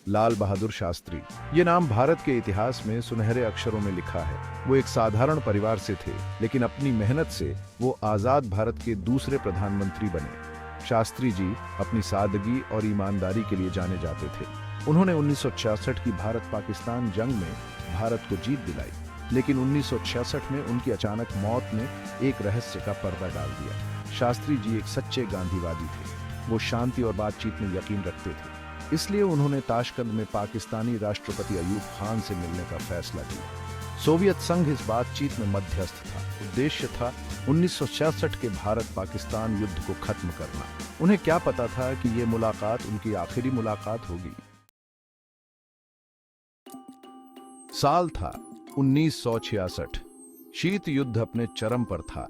लाल बहादुर शास्त्री। ये नाम भारत के इतिहास में सुनहरे अक्षरों में लिखा है। वो एक साधारण परिवार से थे, लेकिन अपनी मेहनत से वो आजाद भारत के दूसरे प्रधानमंत्री बने। शास्त्री जी अपनी सादगी और ईमानदारी के लिए जाने जाते थे। उन्होंने 1966 की भारत पाकिस्तान जंग में भारत को जीत दिलाई, लेकिन 1966 में उनकी अचानक मौत ने एक रहस्य का पर्दा डाल दिया। शास्त्री जी एक सच्चे गांधीवादी थे। वो शांति और बातचीत में यकीन रखते थे, इसलिए उन्होंने ताशकंद में पाकिस्तानी राष्ट्रपति अयूब खान से मिलने का फैसला किया। सोवियत संघ इस बातचीत में मध्यस्थ था। उद्देश्य था 1966 के भारत पाकिस्तान युद्ध को खत्म करना। उन्हें क्या पता था कि ये मुलाकात उनकी आखिरी मुलाकात होगी। साल था 1966। शीत युद्ध अपने चरम पर था।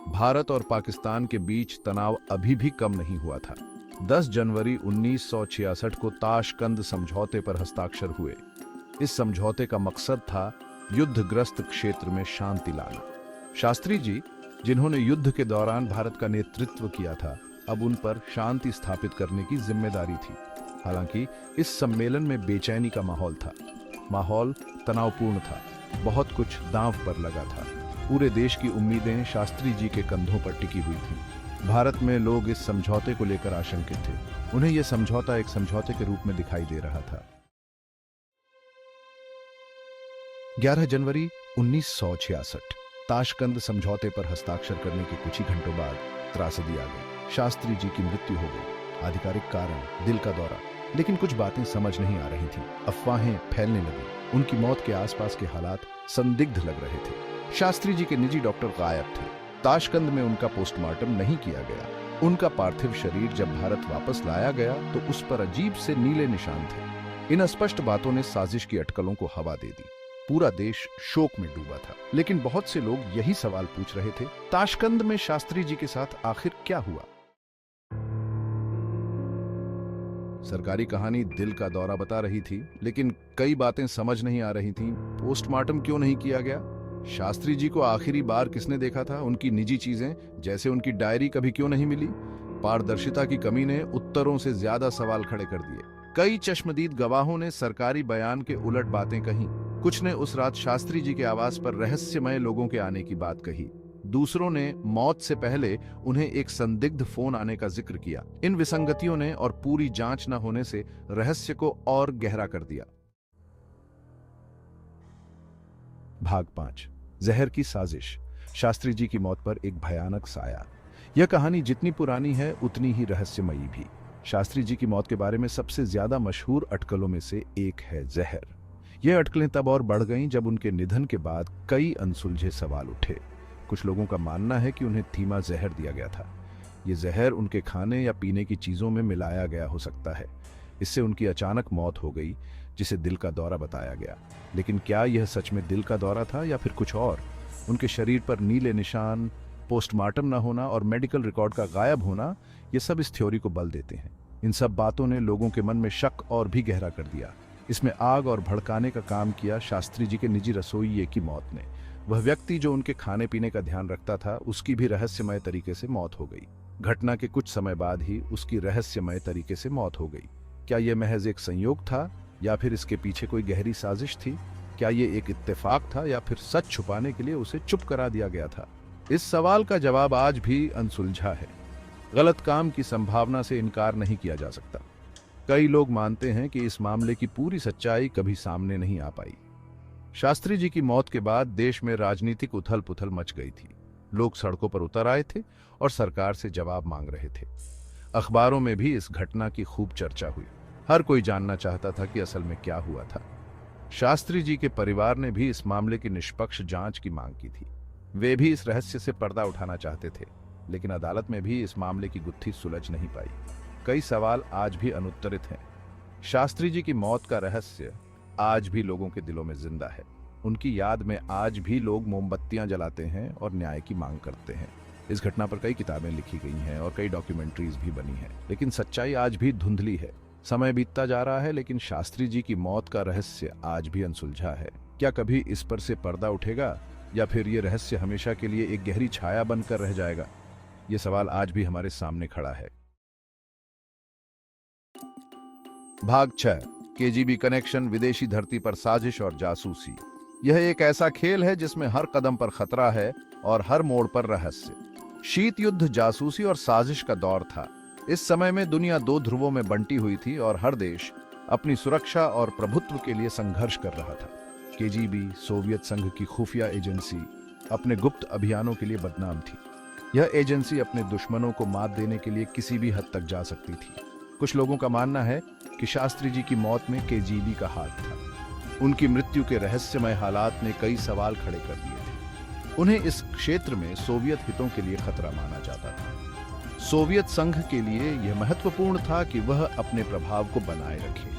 भारत और पाकिस्तान के बीच तनाव अभी भी कम नहीं हुआ था। 10 जनवरी 1966 को ताशकंद समझौते पर हस्ताक्षर हुए। इस समझौते का मकसद था युद्धग्रस्त क्षेत्र में शांति लाना। शास्त्री जी, जिन्होंने युद्ध के दौरान भारत का नेतृत्व किया था, अब उन पर शांति स्थापित करने की जिम्मेदारी थी। हालांकि इस सम्मेलन में बेचैनी का माहौल था। माहौल तनावपूर्ण था। बहुत कुछ दांव पर लगा था। पूरे देश की उम्मीदें शास्त्री जी के कंधों पर टिकी हुई थी। भारत में लोग इस समझौते को लेकर आशंकित थे। उन्हें यह समझौता एक समझौते के रूप में दिखाई दे रहा था। 11 जनवरी 1966 ताशकंद समझौते पर हस्ताक्षर करने के कुछ ही घंटों बाद त्रासदी आ गई। शास्त्री जी की मृत्यु हो गई। आधिकारिक कारण दिल का दौरा, लेकिन कुछ बातें समझ नहीं आ रही थीं। अफवाहें फैलने लगी। उनकी मौत के आसपास के हालात संदिग्ध लग रहे थे। शास्त्री जी के निजी डॉक्टर गायब थे। ताशकंद में उनका पोस्टमार्टम नहीं किया गया। उनका पार्थिव शरीर जब भारत वापस लाया गया तो उस पर अजीब से नीले निशान थे। इन अस्पष्ट बातों ने साजिश की अटकलों को हवा दे दी। पूरा देश शोक में डूबा था, लेकिन बहुत से लोग यही सवाल पूछ रहे थे, ताशकंद में शास्त्री जी के साथ आखिर क्या हुआ? सरकारी कहानी दिल का दौरा बता रही थी, लेकिन कई बातें समझ नहीं आ रही थीं। पोस्टमार्टम क्यों नहीं किया गया? शास्त्री जी को आखिरी बार किसने देखा था? उनकी निजी चीजें, जैसे उनकी डायरी, कभी क्यों नहीं मिली? पारदर्शिता की कमी ने उत्तरों से ज्यादा सवाल खड़े कर दिए। कई चश्मदीद गवाहों ने सरकारी बयान के उलट बातें कहीं। कुछ ने उस रात शास्त्री जी के आवास पर रहस्यमय लोगों के आने की बात कही। दूसरों ने मौत से पहले उन्हें एक संदिग्ध फोन आने का जिक्र किया। इन विसंगतियों ने और पूरी जांच न होने से रहस्य को और गहरा कर दिया। भाग 5, जहर की साजिश। शास्त्री जी की मौत पर एक भयानक साया। यह कहानी जितनी पुरानी है उतनी ही रहस्यमयी भी। शास्त्री जी की मौत के बारे में सबसे ज्यादा मशहूर अटकलों में से एक है जहर। यह अटकलें तब और बढ़ गईं जब उनके निधन के बाद कई अनसुलझे सवाल उठे। कुछ लोगों का मानना है कि उन्हें धीमा जहर दिया गया था। यह जहर उनके खाने या पीने की चीजों में मिलाया गया हो सकता है। इससे उनकी अचानक मौत हो गई, जिसे दिल का दौरा बताया गया। लेकिन क्या यह सच में दिल का दौरा था या फिर कुछ और? उनके शरीर पर नीले निशान, पोस्टमार्टम न होना और मेडिकल रिकॉर्ड का गायब होना, ये सब इस थ्योरी को बल देते हैं। इन सब बातों ने लोगों के मन में शक और भी गहरा कर दिया। इसमें आग और भड़काने का काम किया शास्त्री जी के निजी रसोइये की मौत ने। वह व्यक्ति जो उनके खाने पीने का ध्यान रखता था, उसकी भी रहस्यमय तरीके से मौत हो गई। घटना के कुछ समय बाद ही उसकी रहस्यमय तरीके से मौत हो गई। क्या यह महज एक संयोग था या फिर इसके पीछे कोई गहरी साजिश थी? क्या यह एक इत्तेफाक था या फिर सच छुपाने के लिए उसे चुप करा दिया गया था? इस सवाल का जवाब आज भी अनसुलझा है। गलत काम की संभावना से इनकार नहीं किया जा सकता। कई लोग मानते हैं कि इस मामले की पूरी सच्चाई कभी सामने नहीं आ पाई। शास्त्री जी की मौत के बाद देश में राजनीतिक उथल पुथल मच गई थी। लोग सड़कों पर उतर आए थे और सरकार से जवाब मांग रहे थे। अखबारों में भी इस घटना की खूब चर्चा हुई। हर कोई जानना चाहता था कि असल में क्या हुआ था। शास्त्री जी के परिवार ने भी इस मामले की निष्पक्ष जांच की मांग की थी। वे भी इस रहस्य से पर्दा उठाना चाहते थे, लेकिन अदालत में भी इस मामले की गुत्थी सुलझ नहीं पाई। कई सवाल आज भी अनुत्तरित हैं। शास्त्री जी की मौत का रहस्य आज भी लोगों के दिलों में जिंदा है। उनकी याद में आज भी लोग मोमबत्तियां जलाते हैं और न्याय की मांग करते हैं। इस घटना पर कई किताबें लिखी गई हैं और कई डॉक्यूमेंट्रीज भी बनी हैं, लेकिन सच्चाई आज भी धुंधली है। समय बीतता जा रहा है, लेकिन शास्त्री जी की मौत का रहस्य आज भी अनसुलझा है। क्या कभी इस पर से पर्दा उठेगा या फिर ये रहस्य हमेशा के लिए एक गहरी छाया बनकर रह जाएगा? ये सवाल आज भी हमारे सामने खड़ा है। भाग 6, केजीबी कनेक्शन, विदेशी धरती पर साजिश और जासूसी। यह एक ऐसा खेल है जिसमें हर कदम पर खतरा है और हर मोड़ पर रहस्य। शीत युद्ध, जासूसी और साजिश का दौर था। इस समय में दुनिया दो ध्रुवों में बंटी हुई थी और हर देश अपनी सुरक्षा और प्रभुत्व के लिए संघर्ष कर रहा था। केजीबी, सोवियत संघ की खुफिया एजेंसी, अपने गुप्त अभियानों के लिए बदनाम थी। यह एजेंसी अपने दुश्मनों को मात देने के लिए किसी भी हद तक जा सकती थी। कुछ लोगों का मानना है कि शास्त्री जी की मौत में केजीबी का हाथ था। उनकी मृत्यु के रहस्यमय हालात ने कई सवाल खड़े कर दिए थे। उन्हें इस क्षेत्र में सोवियत हितों के लिए खतरा माना जाता था। सोवियत संघ के लिए यह महत्वपूर्ण था कि वह अपने प्रभाव को बनाए रखे।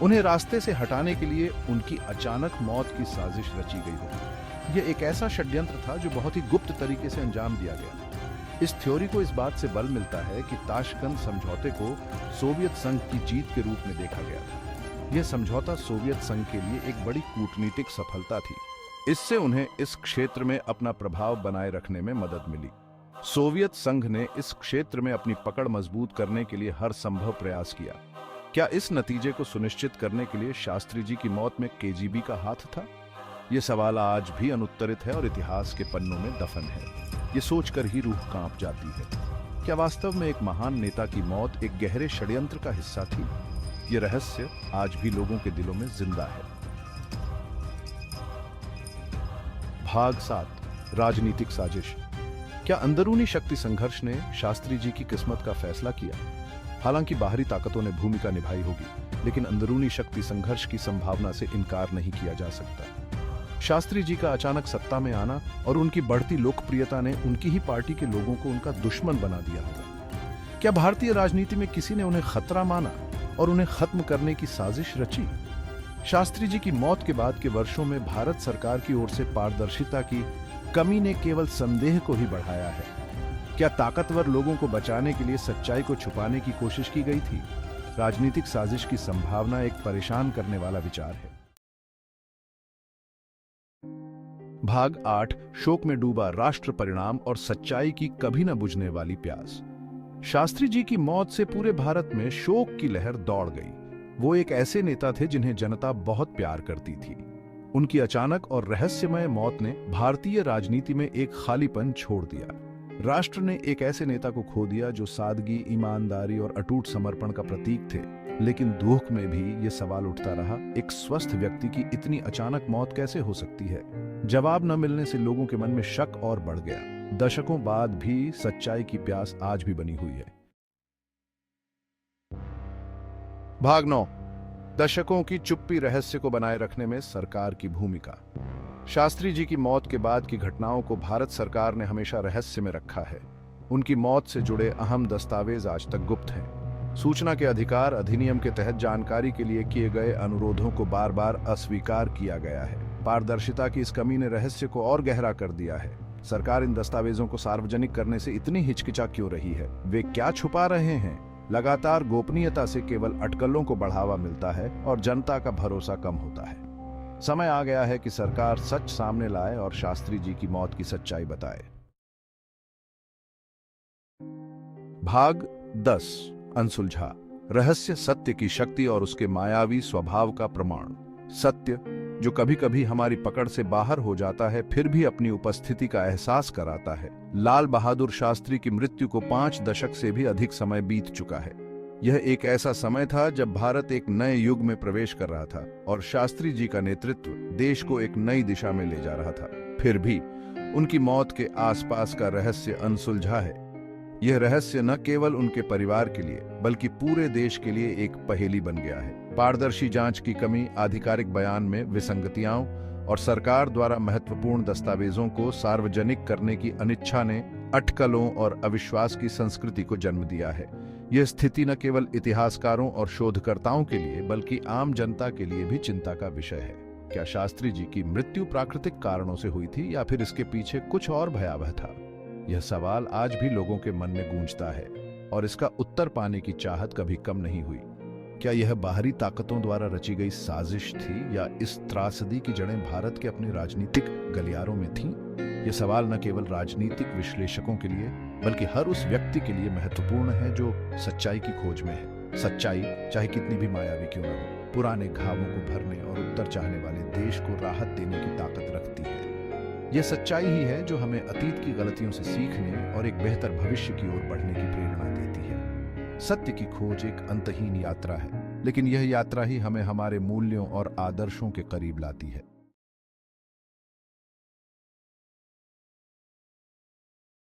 उन्हें रास्ते से हटाने के लिए उनकी अचानक मौत की साजिश रची गई होगी। यह एक ऐसा षड्यंत्र था जो बहुत ही गुप्त तरीके से अंजाम दिया गया। इस थ्योरी को इस बात से बल मिलता है कि ताशकंद समझौते को सोवियत संघ की जीत के रूप में देखा गया था। यह समझौता सोवियत संघ के लिए एक बड़ी कूटनीतिक सफलता थी। इससे उन्हें इस क्षेत्र में अपना प्रभाव बनाए रखने में मदद मिली। सोवियत संघ ने इस क्षेत्र में अपनी पकड़ मजबूत करने के लिए हर संभव प्रयास किया। क्या इस नतीजे को सुनिश्चित करने के लिए शास्त्री जी की मौत में केजीबी का हाथ था? यह सवाल आज भी अनुत्तरित है और इतिहास के पन्नों में दफन है। ये सोचकर ही रूह कांप जाती है। क्या वास्तव में एक महान नेता की मौत एक गहरे षड्यंत्र का हिस्सा थी? ये रहस्य आज भी लोगों के दिलों में जिंदा है। भाग 7, राजनीतिक साजिश। क्या अंदरूनी शक्ति संघर्ष ने शास्त्री जी की किस्मत का फैसला किया? हालांकि बाहरी ताकतों ने भूमिका निभाई होगी, लेकिन अंदरूनी शक्ति संघर्ष की संभावना से इनकार नहीं किया जा सकता। शास्त्री जी का अचानक सत्ता में आना और उनकी बढ़ती लोकप्रियता ने उनकी ही पार्टी के लोगों को उनका दुश्मन बना दिया होगा। क्या भारतीय राजनीति में किसी ने उन्हें खतरा माना और उन्हें खत्म करने की साजिश रची? शास्त्री जी की मौत के बाद के वर्षों में भारत सरकार की ओर से पारदर्शिता की कमी ने केवल संदेह को ही बढ़ाया है। क्या ताकतवर लोगों को बचाने के लिए सच्चाई को छुपाने की कोशिश की गई थी? राजनीतिक साजिश की संभावना एक परेशान करने वाला विचार है। भाग 8, शोक में डूबा राष्ट्र, परिणाम और सच्चाई की कभी न बुझने वाली प्यास। शास्त्री जी की मौत से पूरे भारत में शोक की लहर दौड़ गई। वो एक ऐसे नेता थे जिन्हें जनता बहुत प्यार करती थी। उनकी अचानक और रहस्यमय मौत ने भारतीय राजनीति में एक खालीपन छोड़ दिया। राष्ट्र ने एक ऐसे नेता को खो दिया जो सादगी, ईमानदारी और अटूट समर्पण का प्रतीक थे। लेकिन दुख में भी ये सवाल उठता रहा, एक स्वस्थ व्यक्ति की इतनी अचानक मौत कैसे हो सकती है? जवाब न मिलने से लोगों के मन में शक और बढ़ गया। दशकों बाद भी सच्चाई की प्यास आज भी बनी हुई है। भाग 9, दशकों की चुप्पी, रहस्य को बनाए रखने में सरकार की भूमिका। शास्त्री जी की मौत के बाद की घटनाओं को भारत सरकार ने हमेशा रहस्य में रखा है। उनकी मौत से जुड़े अहम दस्तावेज आज तक गुप्त हैं। सूचना के अधिकार अधिनियम के तहत जानकारी के लिए किए गए अनुरोधों को बार बार अस्वीकार किया गया है। पारदर्शिता की इस कमी ने रहस्य को और गहरा कर दिया है। सरकार इन दस्तावेजों को सार्वजनिक करने से इतनी हिचकिचा क्यों रही है? वे क्या छुपा रहे हैं? लगातार गोपनीयता से केवल अटकलों को बढ़ावा मिलता है और जनता का भरोसा कम होता है। समय आ गया है कि सरकार सच सामने लाए और शास्त्री जी की मौत की सच्चाई बताए। भाग 10, अनसुलझा रहस्य, सत्य की शक्ति और उसके मायावी स्वभाव का प्रमाण। सत्य जो कभी कभी हमारी पकड़ से बाहर हो जाता है, फिर भी अपनी उपस्थिति का एहसास कराता है। लाल बहादुर शास्त्री की मृत्यु को 5 दशक से भी अधिक समय बीत चुका है। यह एक ऐसा समय था जब भारत एक नए युग में प्रवेश कर रहा था और शास्त्री जी का नेतृत्व देश को एक नई दिशा में ले जा रहा था। फिर भी उनकी मौत के आसपास का रहस्य अनसुलझा है। यह रहस्य न केवल उनके परिवार के लिए बल्कि पूरे देश के लिए एक पहेली बन गया है। पारदर्शी जांच की कमी, आधिकारिक बयान में विसंगतियां और सरकार द्वारा महत्वपूर्ण दस्तावेजों को सार्वजनिक करने की अनिच्छा ने अटकलों और अविश्वास की संस्कृति को जन्म दिया है। यह स्थिति न केवल इतिहासकारों और शोधकर्ताओं के लिए बल्कि आम जनता के लिए भी चिंता का विषय है। क्या शास्त्री जी की मृत्यु प्राकृतिक कारणों से हुई थी या फिर इसके पीछे कुछ और भयावह था? यह सवाल आज भी लोगों के मन में गूंजता है और इसका उत्तर पाने की चाहत कभी कम नहीं हुई। क्या यह बाहरी ताकतों द्वारा रची गई साजिश थी या इस त्रासदी की जड़ें भारत के अपने राजनीतिक गलियारों में थीं? यह सवाल न केवल राजनीतिक विश्लेषकों के लिए बल्कि हर उस व्यक्ति के लिए महत्वपूर्ण है जो सच्चाई की खोज में है। सच्चाई चाहे कितनी भी मायावी क्यों न हो। पुराने घावों को भरने और उत्तर चाहने वाले देश को राहत देने की ताकत रखती है। यह सच्चाई ही है जो हमें अतीत की गलतियों से सीखने और एक बेहतर भविष्य की ओर बढ़ने की प्रेरणा देती है। सत्य की खोज एक अंतहीन यात्रा है, लेकिन यह यात्रा ही हमें हमारे मूल्यों और आदर्शों के करीब लाती है।